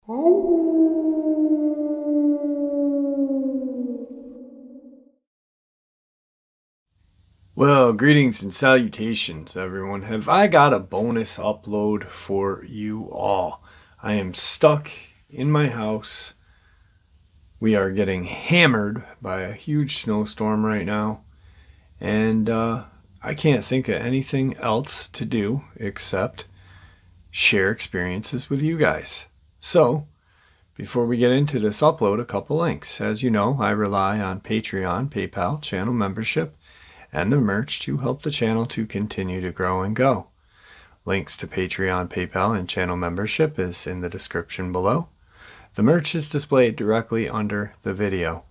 Well, greetings and salutations, everyone. Have I got a bonus upload for you all? I am stuck in my house. We are getting hammered by a huge snowstorm right now, and I can't think of anything else to do except share experiences with you guys. So, before we get into this upload, a couple links. As you know, I rely on Patreon, PayPal, channel membership, and the merch to help the channel to continue to grow and go. Links to Patreon, PayPal, and channel membership is in the description below. The merch is displayed directly under the video.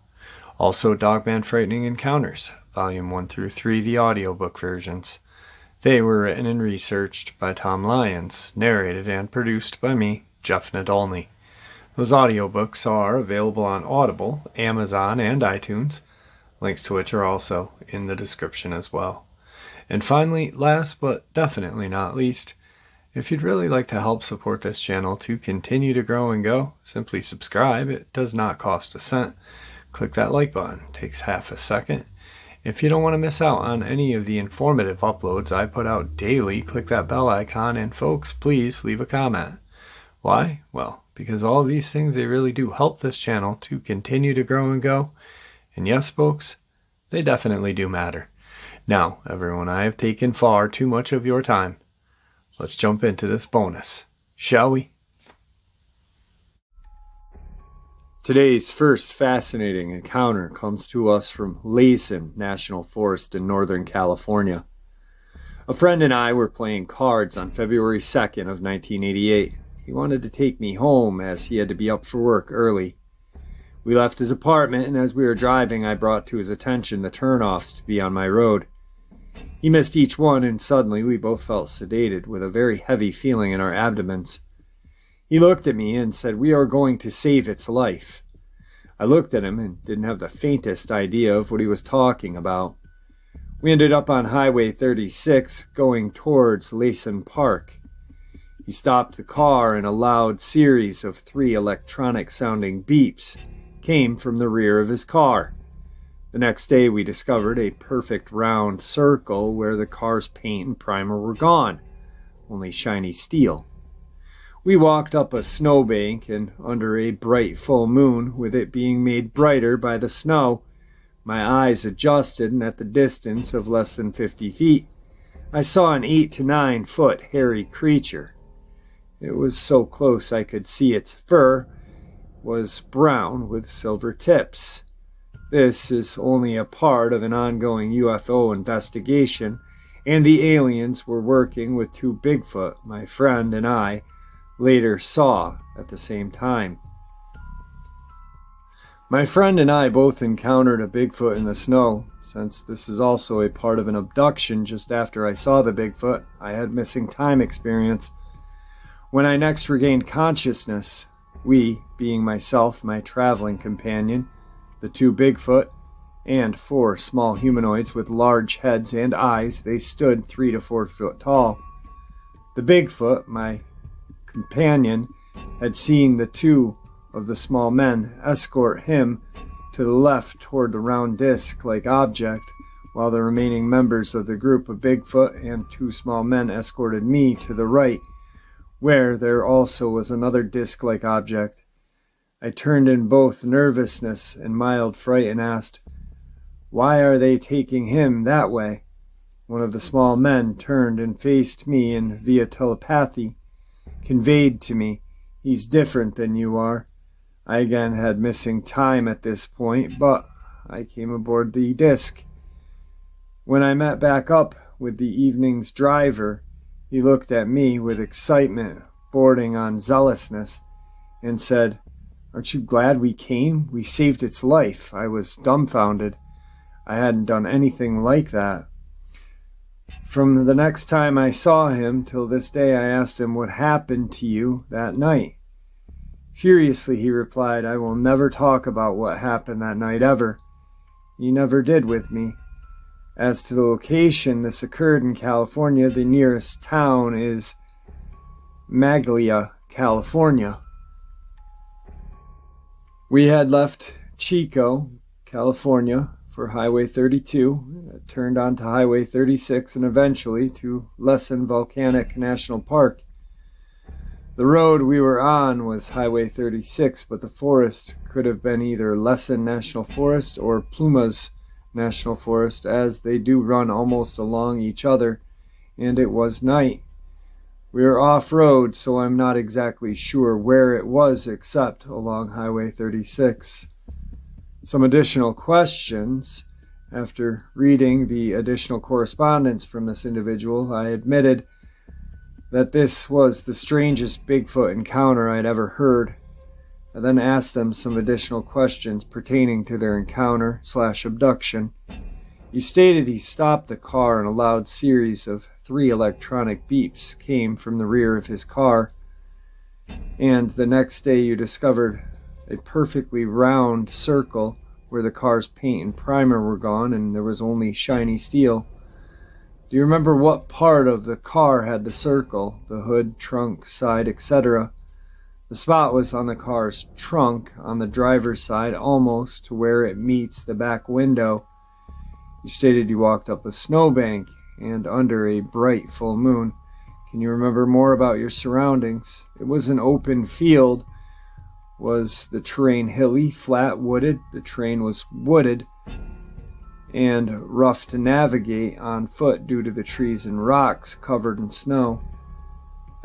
Also, Dogman Frightening Encounters, Volume 1 through 3, the audiobook versions. They were written and researched by Tom Lyons, narrated and produced by me, Jeff Nadolny. Those audiobooks are available on Audible, Amazon, and iTunes, links to which are also in the description as well. And finally, last but definitely not least, if you'd really like to help support this channel to continue to grow and go, simply subscribe. It does not cost a cent. Click that like button. It takes half a second. If you don't want to miss out on any of the informative uploads I put out daily, click that bell icon, and folks, please leave a comment. Why? Well, because all of these things, they really do help this channel to continue to grow and go. And yes, folks, they definitely do matter. Now, everyone, I have taken far too much of your time. Let's jump into this bonus, shall we? Today's first fascinating encounter comes to us from Laysan National Forest in Northern California. A friend and I were playing cards on February 2nd of 1988. He wanted to take me home as he had to be up for work early. We left his apartment, and as we were driving, I brought to his attention the turnoffs to be on my road. He missed each one, and suddenly we both felt sedated with a very heavy feeling in our abdomens. He looked at me and said, "We are going to save its life." I looked at him and didn't have the faintest idea of what he was talking about. We ended up on Highway 36, going towards Laysan Park. He stopped the car, and a loud series of 3 electronic-sounding beeps came from the rear of his car. The next day we discovered a perfect round circle where the car's paint and primer were gone, only shiny steel. We walked up a snowbank, and under a bright full moon, with it being made brighter by the snow, my eyes adjusted, and at the distance of less than 50 feet, I saw an 8 to 9 foot hairy creature. It was so close I could see its fur was brown with silver tips. This is only a part of an ongoing UFO investigation, and the aliens were working with 2 Bigfoot my friend and I later saw at the same time. My friend and I both encountered a Bigfoot in the snow. Since this is also a part of an abduction, just after I saw the Bigfoot, I had missing time experience. When I next regained consciousness, we, being myself, my traveling companion, the 2 Bigfoot, and 4 small humanoids with large heads and eyes, they stood 3 to 4 foot tall. The Bigfoot, my companion, had seen the 2 of the small men escort him to the left toward the round disc-like object, while the remaining members of the group of Bigfoot and 2 small men escorted me to the right, where there also was another disc-like object. I turned in both nervousness and mild fright and asked, "Why are they taking him that way?" One of the small men turned and faced me and via telepathy conveyed to me, "He's different than you are." I again had missing time at this point, but I came aboard the disc. When I met back up with the evening's driver, he looked at me with excitement, bordering on zealousness, and said, "Aren't you glad we came? We saved its life." I was dumbfounded. I hadn't done anything like that. From the next time I saw him till this day, I asked him what happened to you that night. Furiously, he replied, "I will never talk about what happened that night ever. He never did with me. As to the location this occurred in California, the nearest town is Maglia, California." We had left Chico, California, for Highway 32, turned onto Highway 36, and eventually to Lesson Volcanic National Park. The road we were on was Highway 36, but the forest could have been either Lesson National Forest or Plumas National Forest, as they do run almost along each other, and it was night. We were off-road, so I'm not exactly sure where it was except along Highway 36. Some additional questions. After reading the additional correspondence from this individual, I admitted that this was the strangest Bigfoot encounter I'd ever heard. I then asked them some additional questions pertaining to their encounter/abduction. He stated he stopped the car and a loud series of 3 electronic beeps came from the rear of his car, and the next day you discovered a perfectly round circle where the car's paint and primer were gone and there was only shiny steel. Do you remember what part of the car had the circle? The hood, trunk, side, etc. The spot was on the car's trunk, on the driver's side, almost to where it meets the back window. You stated you walked up a snowbank and under a bright full moon. Can you remember more about your surroundings? It was an open field. Was the terrain hilly, flat, wooded? The terrain was wooded and rough to navigate on foot due to the trees and rocks covered in snow.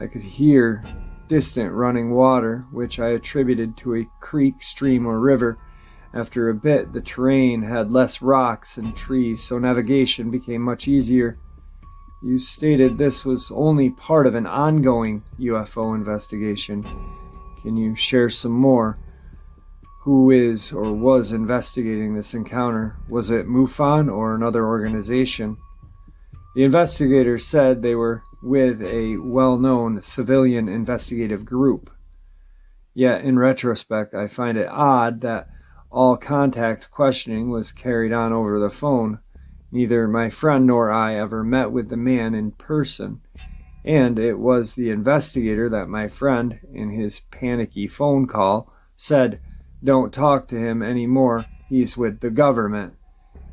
I could hear distant running water, which I attributed to a creek, stream, or river. After a bit, the terrain had less rocks and trees, so navigation became much easier. You stated this was only part of an ongoing UFO investigation. Can you share some more? Who is or was investigating this encounter? Was it MUFON or another organization? The investigators said they were with a well-known civilian investigative group. Yet, in retrospect, I find it odd that all contact questioning was carried on over the phone. Neither my friend nor I ever met with the man in person, and it was the investigator that my friend, in his panicky phone call, said, "Don't talk to him anymore, he's with the government."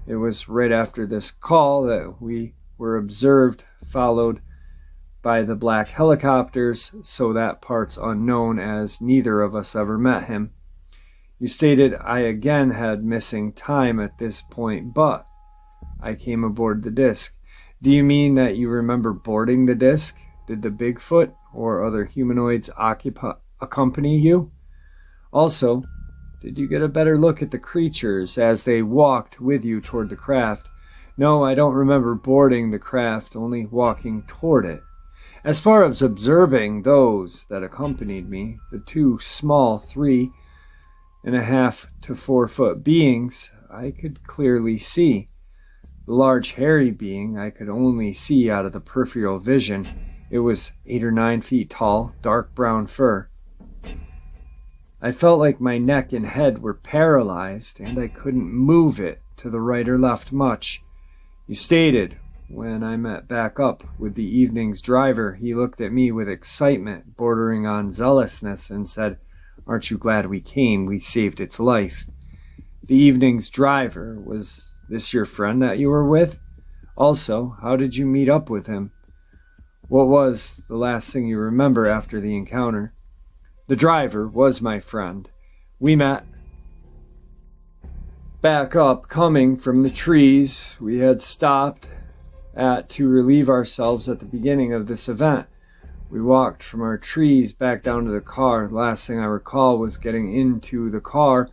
It was right after this call that we were observed, followed by the black helicopters, so that part's unknown as neither of us ever met him. You stated I again had missing time at this point, but I came aboard the disc. Do you mean that you remember boarding the disc? Did the Bigfoot or other humanoids accompany you? Also, did you get a better look at the creatures as they walked with you toward the craft? No, I don't remember boarding the craft, only walking toward it. As far as observing those that accompanied me, the 2 small 3.5 to 4 foot beings, I could clearly see. The large hairy being I could only see out of the peripheral vision. It was 8 or 9 feet tall, dark brown fur. I felt like my neck and head were paralyzed, and I couldn't move it to the right or left much. You stated, when I met back up with the evening's driver, he looked at me with excitement bordering on zealousness and said, "Aren't you glad we came? We saved its life." The evening's driver, was this your friend that you were with? Also, how did you meet up with him? What was the last thing you remember after the encounter? The driver was my friend. We met back up coming from the trees we had stopped at to relieve ourselves at the beginning of this event. We walked from our trees back down to the car. The last thing I recall was getting into the car,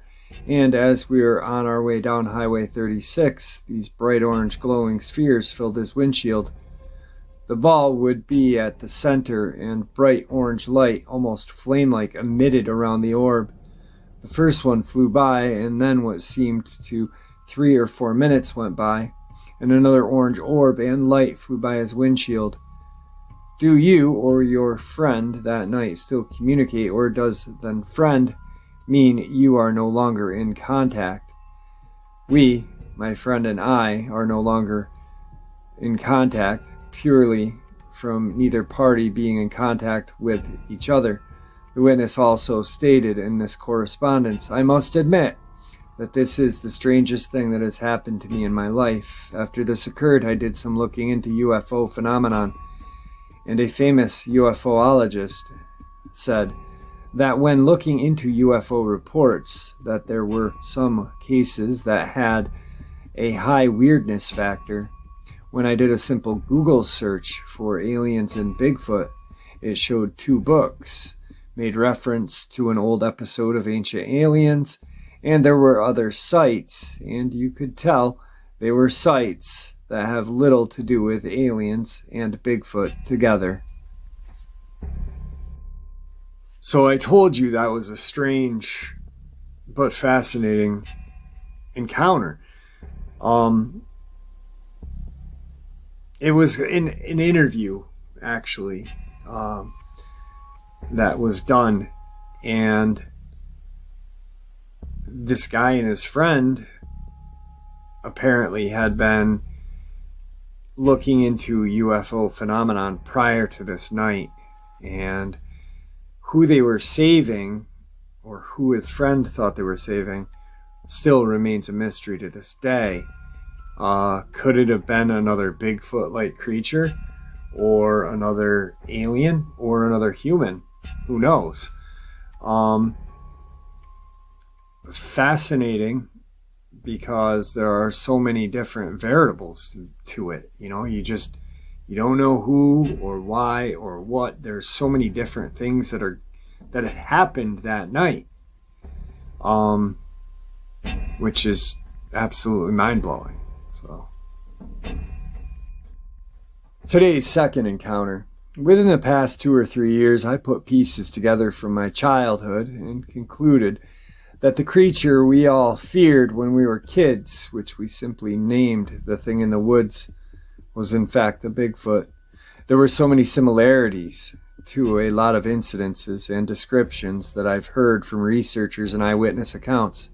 and as we were on our way down Highway 36, these bright orange glowing spheres filled his windshield. The ball would be at the center, and bright orange light, almost flame-like, emitted around the orb. The first one flew by, and then what seemed to 3 or 4 minutes went by, and another orange orb and light flew by his windshield. Do you or your friend that night still communicate, or does then friend mean you are no longer in contact? We, my friend and I, are no longer in contact, purely from neither party being in contact with each other. The witness also stated in this correspondence, "I must admit that this is the strangest thing that has happened to me in my life. After this occurred, I did some looking into UFO phenomenon, and a famous UFOologist said that when looking into UFO reports, that there were some cases that had a high weirdness factor. When I did a simple Google search for aliens and Bigfoot, it showed 2 books, made reference to an old episode of Ancient Aliens, and there were other sites, and you could tell they were sites that have little to do with aliens and Bigfoot together." So I told you that was a strange but fascinating encounter. It was an interview, actually, that was done, and this guy and his friend apparently had been looking into UFO phenomenon prior to this night, and who they were saving, or who his friend thought they were saving, still remains a mystery to this day. Could it have been another Bigfoot-like creature, or another alien, or another human? Who knows? Fascinating, because there are so many different variables to it. You know, you don't know who or why or what. There's so many different things that had happened that night, which is absolutely mind-blowing. So, today's second encounter. Within the past 2 or 3 years, I put pieces together from my childhood and concluded that the creature we all feared when we were kids, which we simply named the thing in the woods, was in fact a Bigfoot. There were so many similarities to a lot of incidences and descriptions that I've heard from researchers and eyewitness accounts.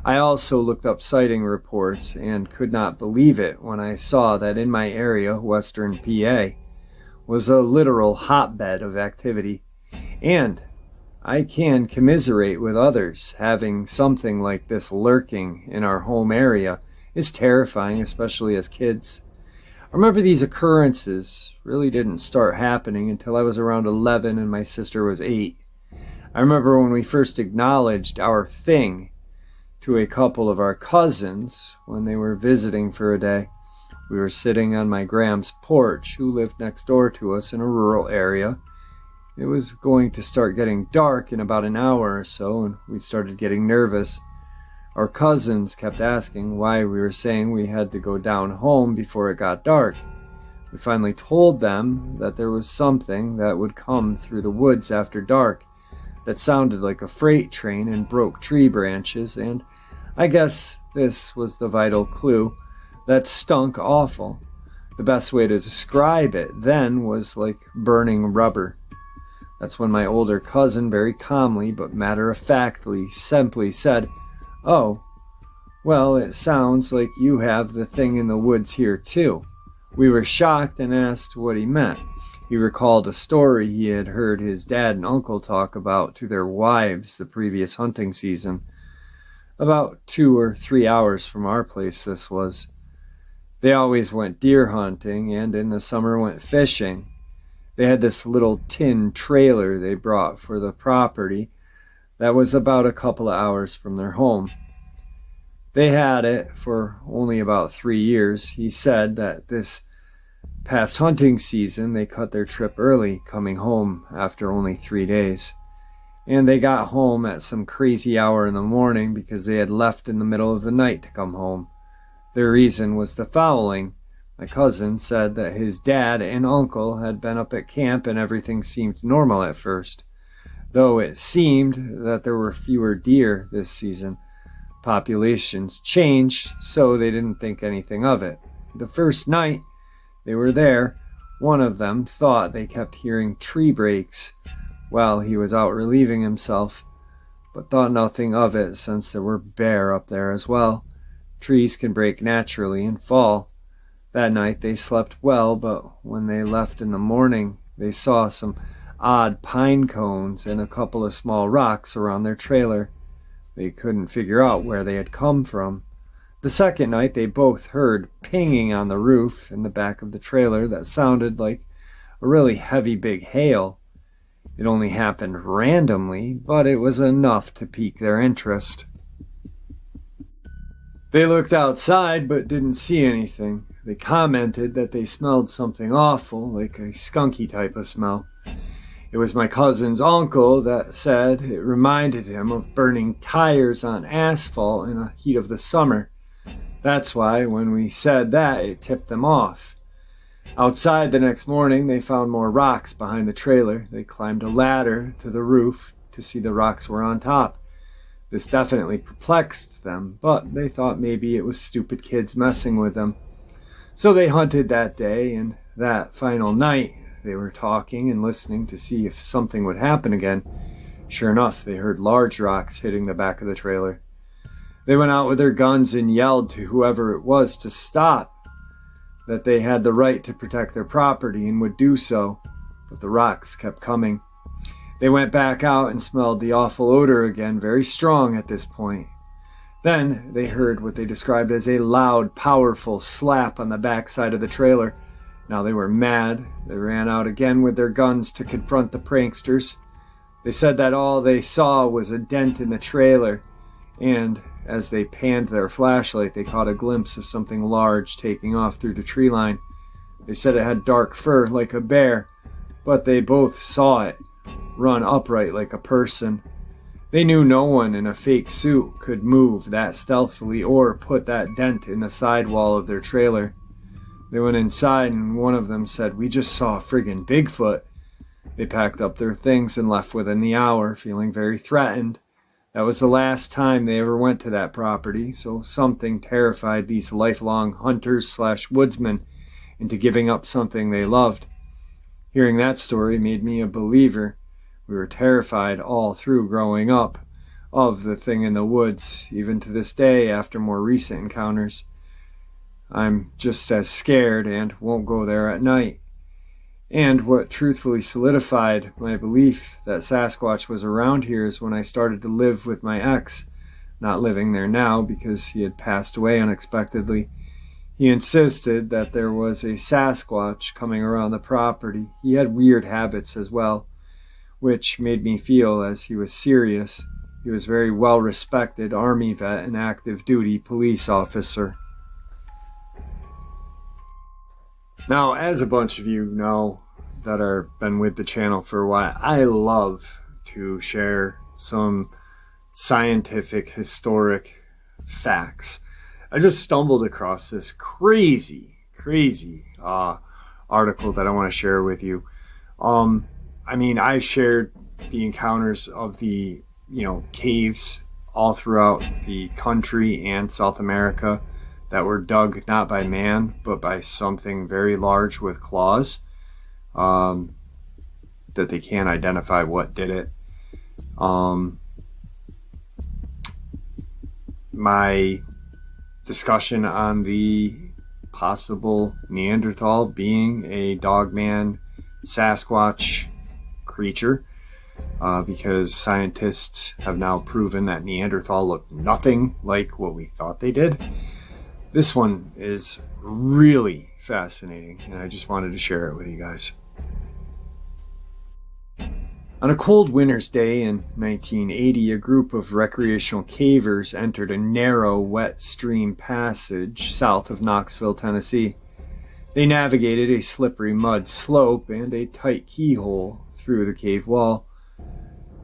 I also looked up sighting reports and could not believe it when I saw that in my area, Western PA, was a literal hotbed of activity, and I can commiserate with others. Having something like this lurking in our home area is terrifying, especially as kids. I remember these occurrences really didn't start happening until I was around 11 and my sister was 8. I remember when we first acknowledged our thing to a couple of our cousins when they were visiting for a day. We were sitting on my Gram's porch, who lived next door to us in a rural area. It was going to start getting dark in about an hour or so, and we started getting nervous. Our cousins kept asking why we were saying we had to go down home before it got dark. We finally told them that there was something that would come through the woods after dark that sounded like a freight train and broke tree branches, and I guess this was the vital clue that stunk awful. The best way to describe it then was like burning rubber. That's when my older cousin very calmly but matter-of-factly simply said, "Oh, well, it sounds like you have the thing in the woods here too." We were shocked and asked what he meant. He recalled a story he had heard his dad and uncle talk about to their wives the previous hunting season. About 2 or 3 hours from our place this was. They always went deer hunting and in the summer went fishing. They had this little tin trailer they brought for the property that was about a couple of hours from their home. They had it for only about 3 years. He said that this past hunting season they cut their trip early, coming home after only 3 days. And they got home at some crazy hour in the morning because they had left in the middle of the night to come home. Their reason was the following. My cousin said that his dad and uncle had been up at camp and everything seemed normal at first, though it seemed that there were fewer deer this season. Populations changed, so they didn't think anything of it. The first night they were there, one of them thought they kept hearing tree breaks while he was out relieving himself, but thought nothing of it since there were bear up there as well. Trees can break naturally and fall. That night they slept well, but when they left in the morning, they saw some odd pine cones and a couple of small rocks around their trailer. They couldn't figure out where they had come from. The second night, they both heard pinging on the roof in the back of the trailer that sounded like a really heavy big hail. It only happened randomly, but it was enough to pique their interest. They looked outside but didn't see anything. They commented that they smelled something awful, like a skunky type of smell. It was my cousin's uncle that said it reminded him of burning tires on asphalt in the heat of the summer. That's why when we said that, it tipped them off. Outside the next morning, they found more rocks behind the trailer. They climbed a ladder to the roof to see the rocks were on top. This definitely perplexed them, but they thought maybe it was stupid kids messing with them. So they hunted that day, and that final night, they were talking and listening to see if something would happen again. Sure enough, they heard large rocks hitting the back of the trailer. They went out with their guns and yelled to whoever it was to stop, that they had the right to protect their property and would do so, but the rocks kept coming. They went back out and smelled the awful odor again, very strong at this point. Then they heard what they described as a loud, powerful slap on the backside of the trailer. Now they were mad. They ran out again with their guns to confront the pranksters. They said that all they saw was a dent in the trailer, and as they panned their flashlight, they caught a glimpse of something large taking off through the tree line. They said it had dark fur like a bear, but they both saw it run upright like a person. They knew no one in a fake suit could move that stealthily or put that dent in the sidewall of their trailer. They went inside and one of them said, "We just saw a friggin' Bigfoot." They packed up their things and left within the hour, feeling very threatened. That was the last time they ever went to that property, so something terrified these lifelong hunters/woodsmen into giving up something they loved. Hearing that story made me a believer. We were terrified all through growing up of the thing in the woods, even to this day after more recent encounters. I'm just as scared and won't go there at night. And what truthfully solidified my belief that Sasquatch was around here is when I started to live with my ex, not living there now because he had passed away unexpectedly. He insisted that there was a Sasquatch coming around the property. He had weird habits as well, which made me feel as he was serious. He was a very well-respected Army vet and active duty police officer. Now, as a bunch of you know that are been with the channel for a while, I love to share some scientific, historic facts. I just stumbled across this crazy article that I want to share with you. I shared the encounters of the, caves all throughout the country and South America that were dug not by man, but by something very large with claws, that they can't identify what did it. My discussion on the possible Neanderthal being a Dogman Sasquatch creature, because scientists have now proven that Neanderthal looked nothing like what we thought they did. This one is really fascinating, and I just wanted to share it with you guys. On a cold winter's day in 1980, a group of recreational cavers entered a narrow, wet stream passage south of Knoxville, Tennessee. They navigated a slippery mud slope and a tight keyhole through the cave wall,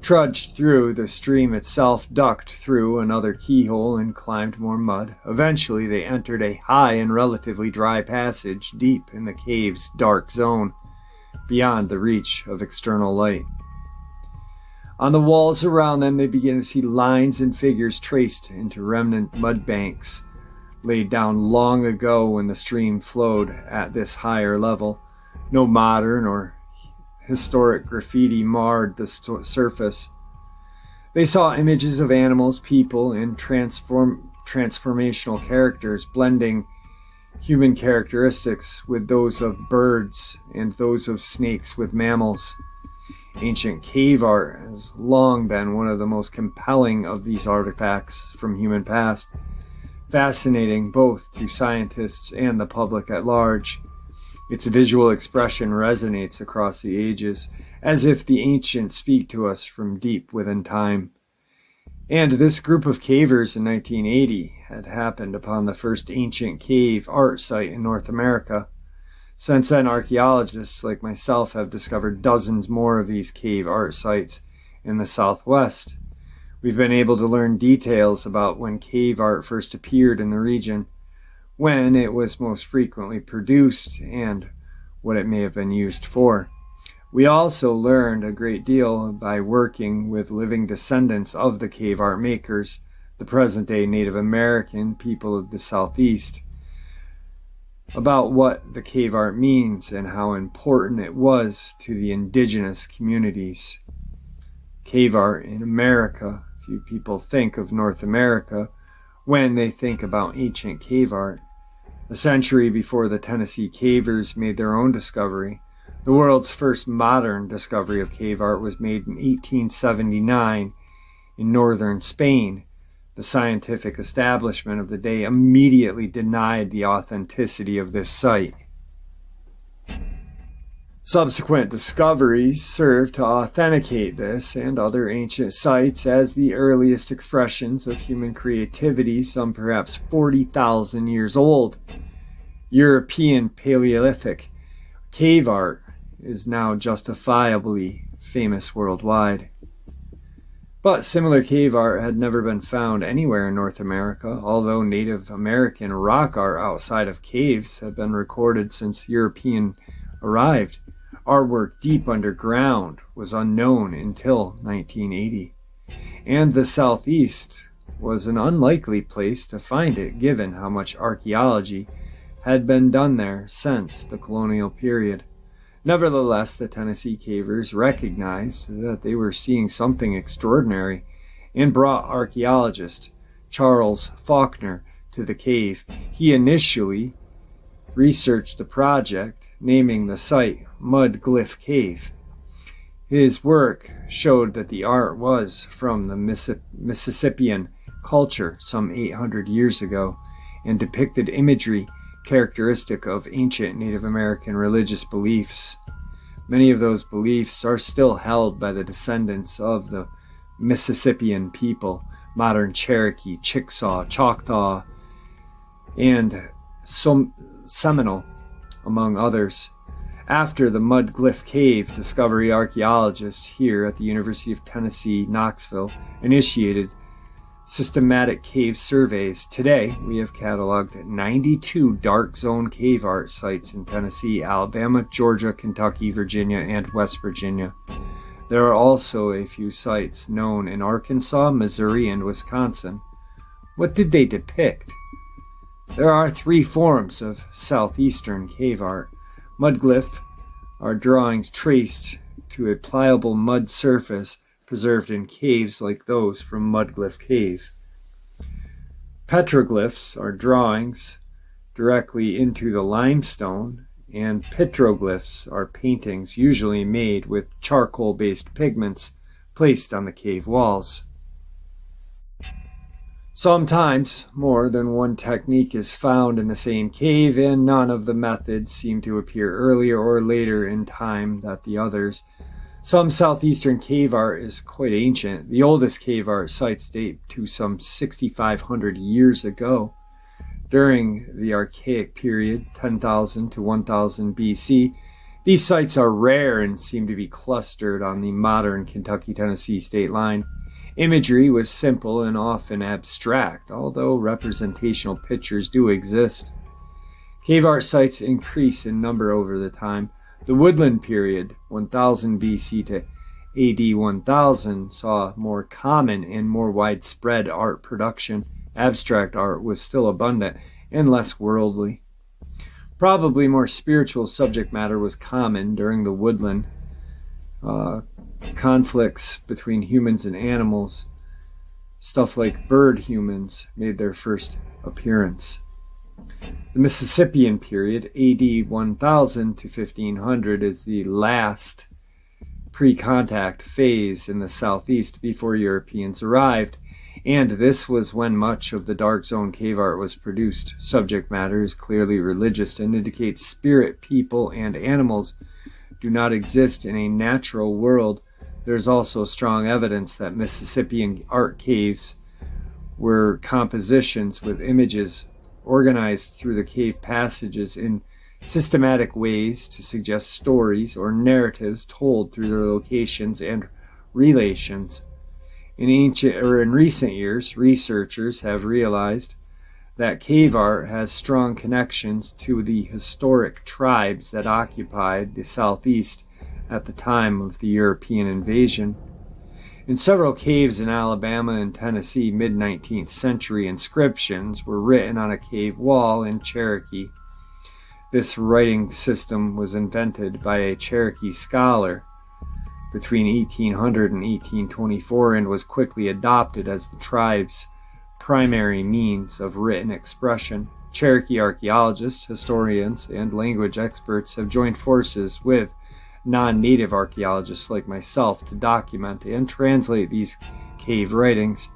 trudged through the stream itself, ducked through another keyhole, and climbed more mud. Eventually, they entered a high and relatively dry passage deep in the cave's dark zone, beyond the reach of external light. On the walls around them, they began to see lines and figures traced into remnant mud banks laid down long ago when the stream flowed at this higher level. No modern or historic graffiti marred the surface. They saw images of animals, people, and transformational characters, blending human characteristics with those of birds and those of snakes with mammals. Ancient cave art has long been one of the most compelling of these artifacts from human past, fascinating both to scientists and the public at large. Its visual expression resonates across the ages, as if the ancients speak to us from deep within time. And this group of cavers in 1980 had happened upon the first ancient cave art site in North America. Since then, archaeologists like myself have discovered dozens more of these cave art sites in the Southwest. We've been able to learn details about when cave art first appeared in the region, when it was most frequently produced, and what it may have been used for. We also learned a great deal by working with living descendants of the cave art makers, the present-day Native American people of the Southeast, about what the cave art means and how important it was to the indigenous communities. Cave art in America. Few people think of North America when they think about ancient cave art. A century before the Tennessee cavers made their own discovery, the world's first modern discovery of cave art was made in 1879 in northern Spain. The scientific establishment of the day immediately denied the authenticity of this site. Subsequent discoveries served to authenticate this and other ancient sites as the earliest expressions of human creativity, some perhaps 40,000 years old. European Paleolithic cave art is now justifiably famous worldwide. But similar cave art had never been found anywhere in North America, although Native American rock art outside of caves had been recorded since European arrived. Artwork deep underground was unknown until 1980, and the Southeast was an unlikely place to find it given how much archaeology had been done there since the colonial period. Nevertheless, the Tennessee cavers recognized that they were seeing something extraordinary and brought archaeologist Charles Faulkner to the cave. He initially researched the project, naming the site Mudglyph Cave. His work showed that the art was from the Mississippian culture some 800 years ago and depicted imagery characteristic of ancient Native American religious beliefs. Many of those beliefs are still held by the descendants of the Mississippian people, modern Cherokee, Chickasaw, Choctaw, and Seminole, among others. After the Mudglyph Cave discovery, archaeologists here at the University of Tennessee, Knoxville, initiated systematic cave surveys. Today, we have cataloged 92 dark zone cave art sites in Tennessee, Alabama, Georgia, Kentucky, Virginia, and West Virginia. There are also a few sites known in Arkansas, Missouri, and Wisconsin. What did they depict? There are three forms of southeastern cave art. Mudglyph are drawings traced to a pliable mud surface preserved in caves like those from Mudglyph Cave. Petroglyphs are drawings directly into the limestone, and petroglyphs are paintings usually made with charcoal-based pigments placed on the cave walls. Sometimes more than one technique is found in the same cave, and none of the methods seem to appear earlier or later in time than the others. Some southeastern cave art is quite ancient. The oldest cave art sites date to some 6,500 years ago. During the Archaic period, 10,000 to 1000 BC, these sites are rare and seem to be clustered on the modern Kentucky-Tennessee state line. Imagery was simple and often abstract, although representational pictures do exist. Cave art sites increase in number over the time. The Woodland period, 1000 BC to AD 1000, saw more common and more widespread art production. Abstract art was still abundant and less worldly. Probably more spiritual subject matter was common during the Woodland. Conflicts between humans and animals, stuff like bird humans, made their first appearance. The Mississippian period, AD 1000 to 1500, is the last pre-contact phase in the southeast before Europeans arrived, and this was when much of the dark zone cave art was produced. Subject matter is clearly religious and indicates spirit, people, and animals do not exist in a natural world. There's also strong evidence that Mississippian art caves were compositions with images organized through the cave passages in systematic ways to suggest stories or narratives told through their locations and relations. In recent years, researchers have realized that cave art has strong connections to the historic tribes that occupied the southeast at the time of the European invasion. In several caves in Alabama and Tennessee, mid-19th century inscriptions were written on a cave wall in Cherokee. This writing system was invented by a Cherokee scholar between 1800 and 1824 and was quickly adopted as the tribe's primary means of written expression. Cherokee archaeologists, historians, and language experts have joined forces with non-native archaeologists like myself to document and translate these cave writings.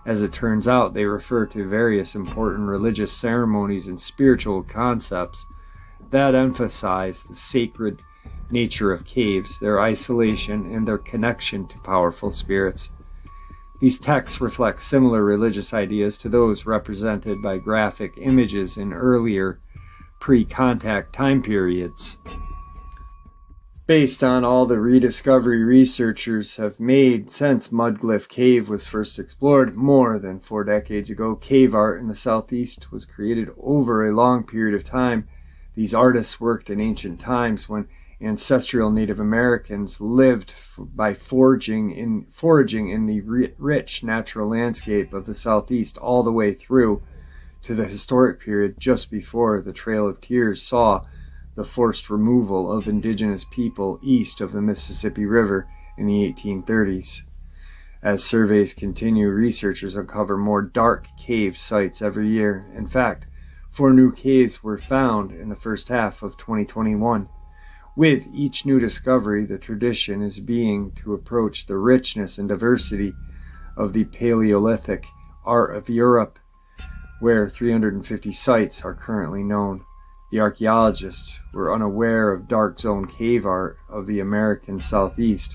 As it turns out, they refer to various important religious ceremonies and spiritual concepts that emphasize the sacred nature of caves, their isolation, and their connection to powerful spirits. These texts reflect similar religious ideas to those represented by graphic images in earlier pre-contact time periods. Based on all the rediscovery researchers have made since Mudglyph Cave was first explored more than 4 decades ago, cave art in the southeast was created over a long period of time. These artists worked in ancient times when ancestral Native Americans lived by foraging in the rich natural landscape of the southeast all the way through to the historic period just before the Trail of Tears saw the forced removal of indigenous people east of the Mississippi River in the 1830s. As surveys continue, researchers uncover more dark cave sites every year. In fact, 4 new caves were found in the first half of 2021. With each new discovery, the tradition is being to approach the richness and diversity of the Paleolithic art of Europe, where 350 sites are currently known. The archaeologists were unaware of dark zone cave art of the American Southeast.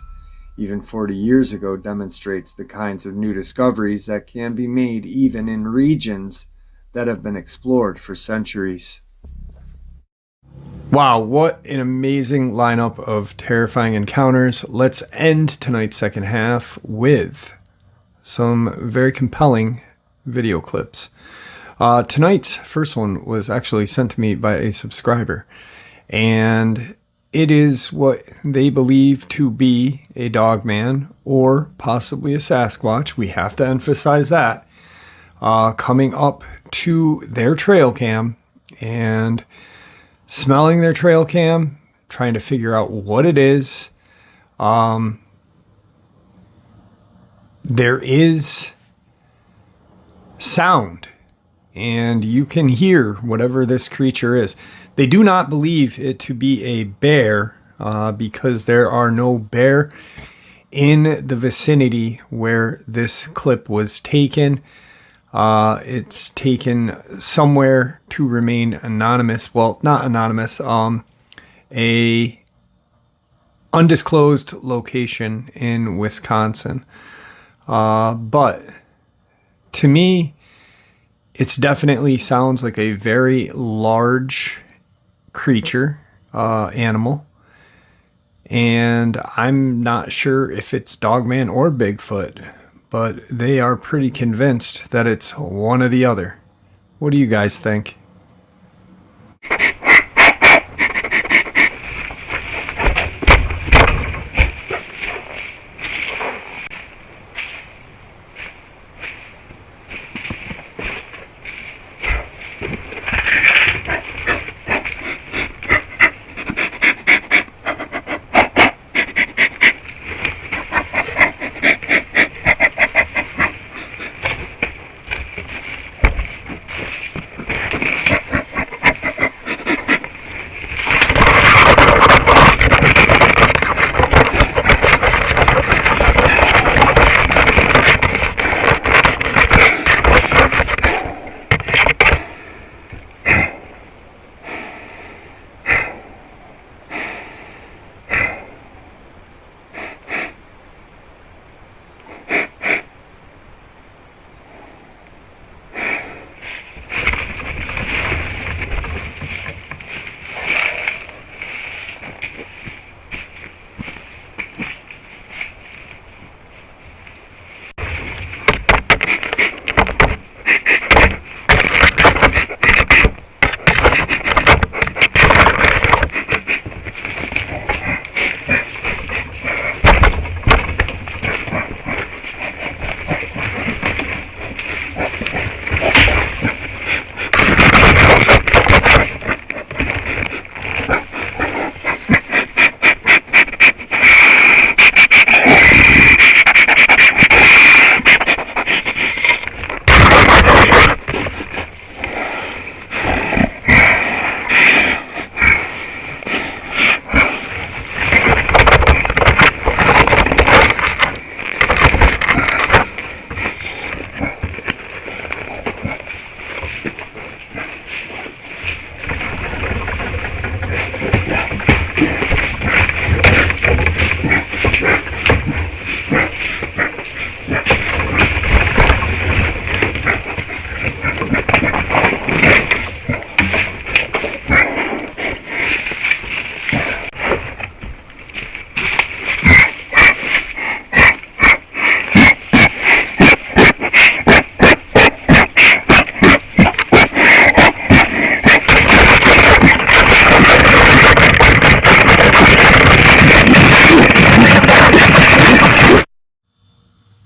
Even 40 years ago demonstrates the kinds of new discoveries that can be made even in regions that have been explored for centuries. Wow, what an amazing lineup of terrifying encounters. Let's end tonight's second half with some very compelling video clips. Tonight's first one was actually sent to me by a subscriber, and it is what they believe to be a Dogman or possibly a Sasquatch. We have to emphasize that. Coming up to their Trailcam and smelling their Trailcam, trying to figure out what it is. There is sound, and you can hear whatever this creature is. They do not believe it to be a bear because there are no bear in the vicinity where this clip was taken. It's taken somewhere to remain anonymous. Well, not anonymous. A undisclosed location in Wisconsin. But to me, it definitely sounds like a very large creature, animal. And I'm not sure if it's Dogman or Bigfoot, but they are pretty convinced that it's one or the other. What do you guys think?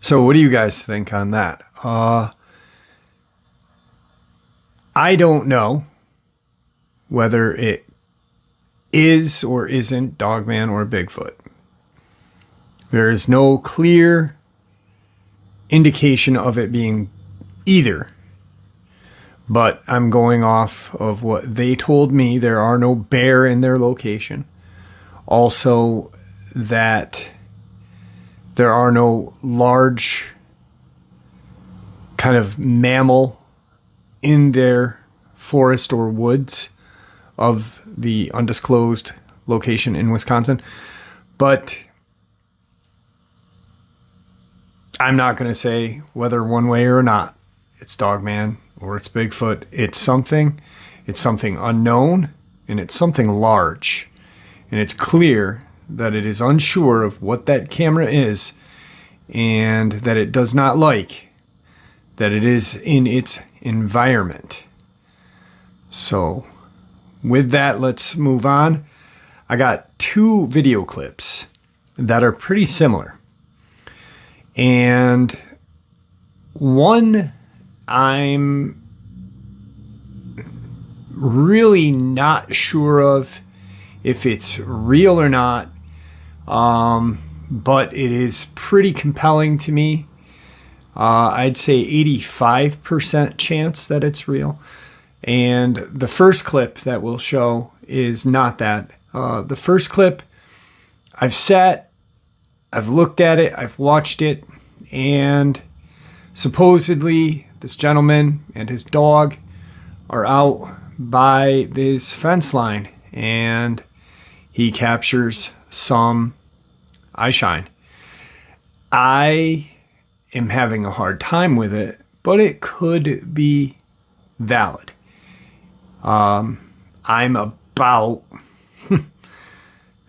So what do you guys think on that? I don't know whether it is or isn't Dogman or Bigfoot. There is no clear indication of it being either. But I'm going off of what they told me. There are no bear in their location. Also, that there are no large kind of mammal in their forest or woods of the undisclosed location in Wisconsin. But I'm not going to say whether one way or not it's Dogman or it's Bigfoot. It's something unknown, and it's something large. And it's clear that it is unsure of what that camera is, and that it does not like that it is in its environment. So with that, let's move on. I got 2 video clips that are pretty similar. And one, I'm really not sure of if it's real or not, but it is pretty compelling to me. I'd say 85% chance that it's real. And the first clip that we'll show is not that. The first clip, I've looked at it, I've watched it, and supposedly this gentleman and his dog are out by this fence line, and he captures some eye shine. I am having a hard time with it, but it could be valid. I'm about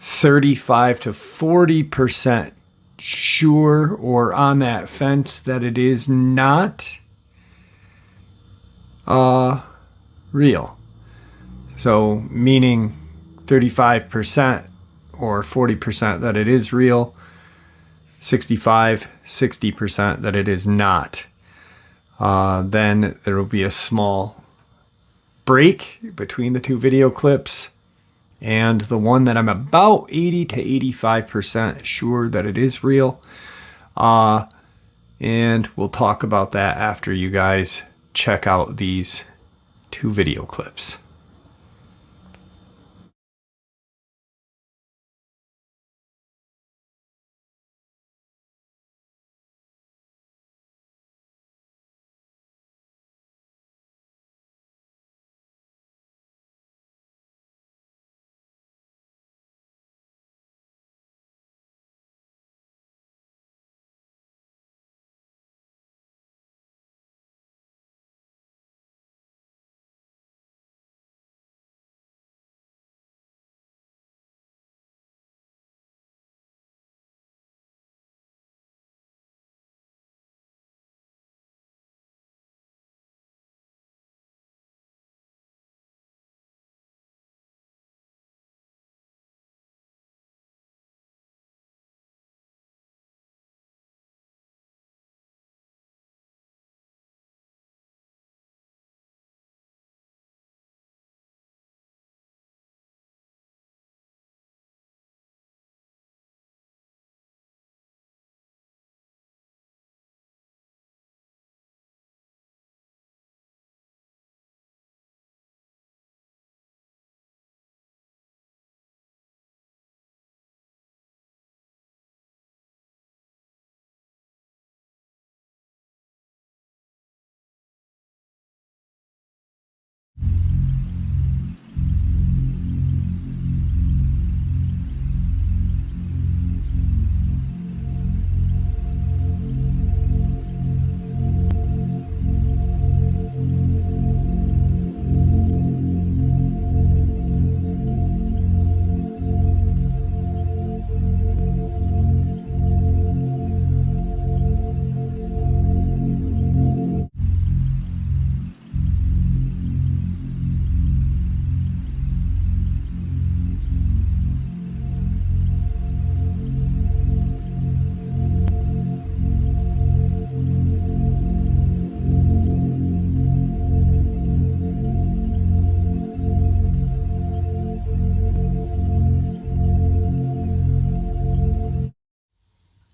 35 to 40% sure or on that fence that it is not real. So meaning 35% or 40% that it is real, 60% that it is not. Then there will be a small break between the 2 video clips, and the one that I'm about 80 to 85% sure that it is real. And we'll talk about that after you guys check out these 2 video clips.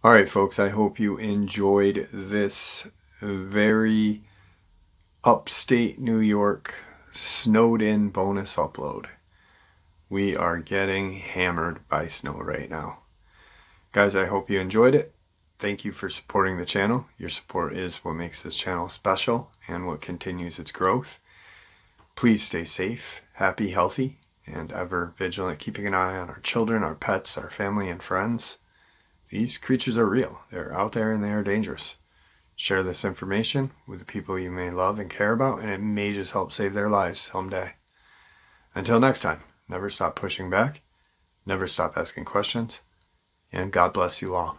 All right, folks, I hope you enjoyed this very upstate New York snowed in bonus upload. We are getting hammered by snow right now. Guys, I hope you enjoyed it. Thank you for supporting the channel. Your support is what makes this channel special and what continues its growth. Please stay safe, happy, healthy, and ever vigilant, keeping an eye on our children, our pets, our family, and friends. These creatures are real. They're out there and they are dangerous. Share this information with the people you may love and care about, and it may just help save their lives someday. Until next time, never stop pushing back, never stop asking questions, and God bless you all.